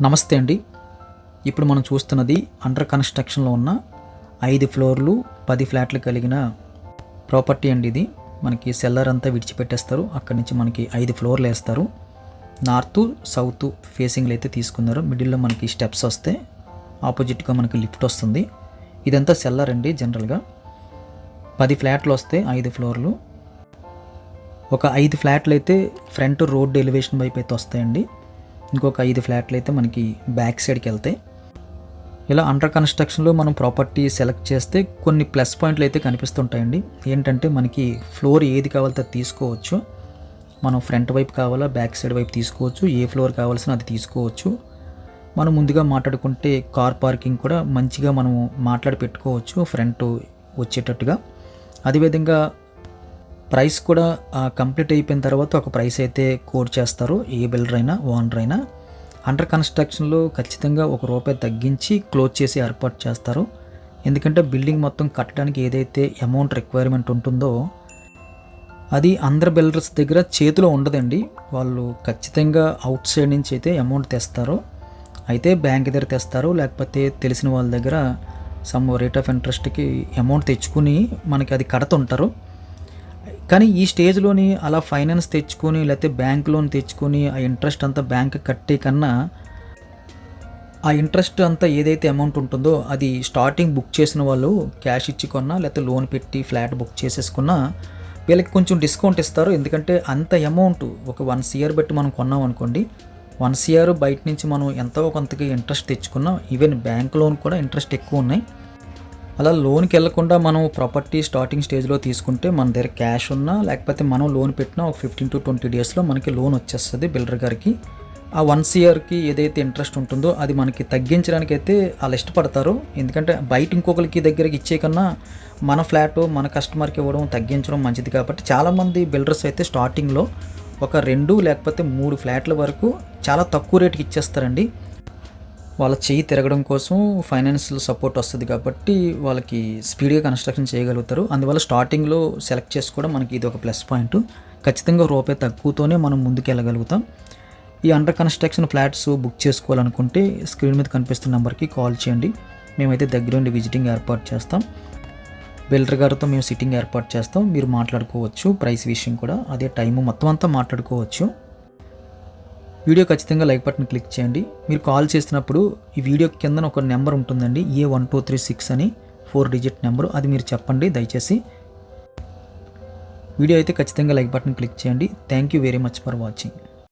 నమస్తే అండి. ఇప్పుడు మనం చూస్తున్నది అండర్ కన్స్ట్రక్షన్లో ఉన్న 5 ఫ్లోర్లు 10 ఫ్లాట్లు కలిగిన ప్రాపర్టీ అండి. ఇది మనకి సెల్లర్ అంతా విడిచిపెట్టేస్తారు. అక్కడి నుంచి మనకి 5 ఫ్లోర్లు వేస్తారు. నార్త్ సౌత్ ఫేసింగ్లు అయితే తీసుకున్నారు. మిడిల్లో మనకి స్టెప్స్ వస్తే ఆపోజిట్గా మనకి లిఫ్ట్ వస్తుంది. ఇదంతా సెల్లర్ అండి. జనరల్గా 10 ఫ్లాట్లు వస్తాయి, 5 ఫ్లోర్లు. ఒక 5 ఫ్లాట్లు అయితే ఫ్రంట్ రోడ్ ఎలివేషన్ వైపు అయితే వస్తాయండి. ఇంకొక 5 ఫ్లాట్లు అయితే మనకి బ్యాక్ సైడ్కి వెళ్తాయి. ఇలా అండర్ కన్స్ట్రక్షన్లో మనం ప్రాపర్టీ సెలెక్ట్ చేస్తే కొన్ని ప్లస్ పాయింట్లు అయితే కనిపిస్తుంటాయండి. ఏంటంటే మనకి ఫ్లోర్ ఏది కావాలో అది తీసుకోవచ్చు. మనం ఫ్రంట్ వైపు కావాలా బ్యాక్ సైడ్ వైపు తీసుకోవచ్చు. ఏ ఫ్లోర్ కావాల్సిన అది తీసుకోవచ్చు. మనం ముందుగా మాట్లాడుకుంటే కార్ పార్కింగ్ కూడా మంచిగా మనం మాట్లాడి పెట్టుకోవచ్చు ఫ్రంట్ వచ్చేటట్టుగా. అదేవిధంగా ప్రైస్ కూడా కంప్లీట్ అయిపోయిన తర్వాత ఒక ప్రైస్ అయితే కోడ్ చేస్తారు. ఏ బిల్డర్ అయినా ఓనర్ అయినా అండర్ కన్స్ట్రక్షన్లో ఖచ్చితంగా ₹1 తగ్గించి క్లోజ్ చేసి ఏర్పాటు చేస్తారు. ఎందుకంటే బిల్డింగ్ మొత్తం కట్టడానికి ఏదైతే అమౌంట్ రిక్వైర్మెంట్ ఉంటుందో అది అందరు బిల్డర్స్ దగ్గర చేతిలో ఉండదండి. వాళ్ళు ఖచ్చితంగా అవుట్ సైడ్ నుంచి అయితే అమౌంట్ తెస్తారు. అయితే బ్యాంక్ దగ్గర తెస్తారు, లేకపోతే తెలిసిన వాళ్ళ దగ్గర సమ్ రేట్ ఆఫ్ ఇంట్రెస్ట్కి అమౌంట్ తెచ్చుకుని మనకి అది కడుతుంటారు. కానీ ఈ స్టేజ్లోని అలా ఫైనాన్స్ తెచ్చుకొని లేకపోతే బ్యాంక్ లోన్ తెచ్చుకొని ఆ ఇంట్రెస్ట్ అంతా బ్యాంక్ కట్టే కన్నా ఆ ఇంట్రెస్ట్ అంతా ఏదైతే అమౌంట్ ఉంటుందో అది స్టార్టింగ్ బుక్ చేసిన వాళ్ళు క్యాష్ ఇచ్చి కొన్నా లేకపోతే లోన్ పెట్టి ఫ్లాట్ బుక్ చేసేసుకున్నా వీళ్ళకి కొంచెం డిస్కౌంట్ ఇస్తారు. ఎందుకంటే అంత అమౌంట్ ఒక 1 CR బట్టి మనం కొన్నాం అనుకోండి, 1 CR బయట నుంచి మనం ఎంతో కొంతకి ఇంట్రెస్ట్ తెచ్చుకున్నాం. ఈవెన్ బ్యాంక్ లోన్ కూడా ఇంట్రెస్ట్ ఎక్కువ ఉన్నాయి. అలా లోన్కి వెళ్లకుండా మనం ప్రాపర్టీ స్టార్టింగ్ స్టేజ్లో తీసుకుంటే మన దగ్గర క్యాష్ ఉన్నా లేకపోతే మనం లోన్ పెట్టినా ఒక 15 to 20 డేస్లో మనకి లోన్ వచ్చేస్తుంది బిల్డర్ గారికి. ఆ 1 CRకి ఏదైతే ఇంట్రెస్ట్ ఉంటుందో అది మనకి తగ్గించడానికి అయితే వాళ్ళు ఇష్టపడతారు. ఎందుకంటే బయట ఇంకొకరికి దగ్గరికి ఇచ్చే కన్నా మన ఫ్లాట్ మన కస్టమర్కి ఇవ్వడం తగ్గించడం మంచిది. కాబట్టి చాలామంది బిల్డర్స్ అయితే స్టార్టింగ్లో ఒక 2 లేకపోతే 3 ఫ్లాట్ల వరకు చాలా తక్కువ రేటుకి ఇచ్చేస్తారండి. వాళ్ళ చెయ్యి తిరగడం కోసం ఫైనాన్షియల్ సపోర్ట్ వస్తుంది కాబట్టి వాళ్ళకి స్పీడ్గా కన్స్ట్రక్షన్ చేయగలుగుతారు. అందువల్ల స్టార్టింగ్లో సెలెక్ట్ చేసుకోవడం మనకి ఇది ఒక ప్లస్ పాయింట్. ఖచ్చితంగా ₹1 తక్కువతోనే మనం ముందుకు వెళ్ళగలుగుతాం. ఈ అండర్ కన్స్ట్రక్షన్ ఫ్లాట్స్ బుక్ చేసుకోవాలనుకుంటే స్క్రీన్ మీద కనిపిస్తున్న నెంబర్కి కాల్ చేయండి. మేమైతే దగ్గరుండి విజిటింగ్ ఏర్పాటు చేస్తాం. బిల్డర్ గారితో మేము సిట్టింగ్ ఏర్పాటు చేస్తాం. మీరు మాట్లాడుకోవచ్చు. ప్రైస్ విషయం కూడా అదే టైము మొత్తం అంతా మాట్లాడుకోవచ్చు. వీడియో ఖచ్చితంగా లైక్ బటన్ క్లిక్ చేయండి. మీరు కాల్ చేసినప్పుడు ఈ వీడియో కింద ఒక నెంబర్ ఉంటుందండి, A1236 అని 4 డిజిట్ నెంబరు. అది మీరు చెప్పండి దయచేసి. వీడియో అయితే ఖచ్చితంగా లైక్ బటన్ క్లిక్ చేయండి. Thank you very much for watching.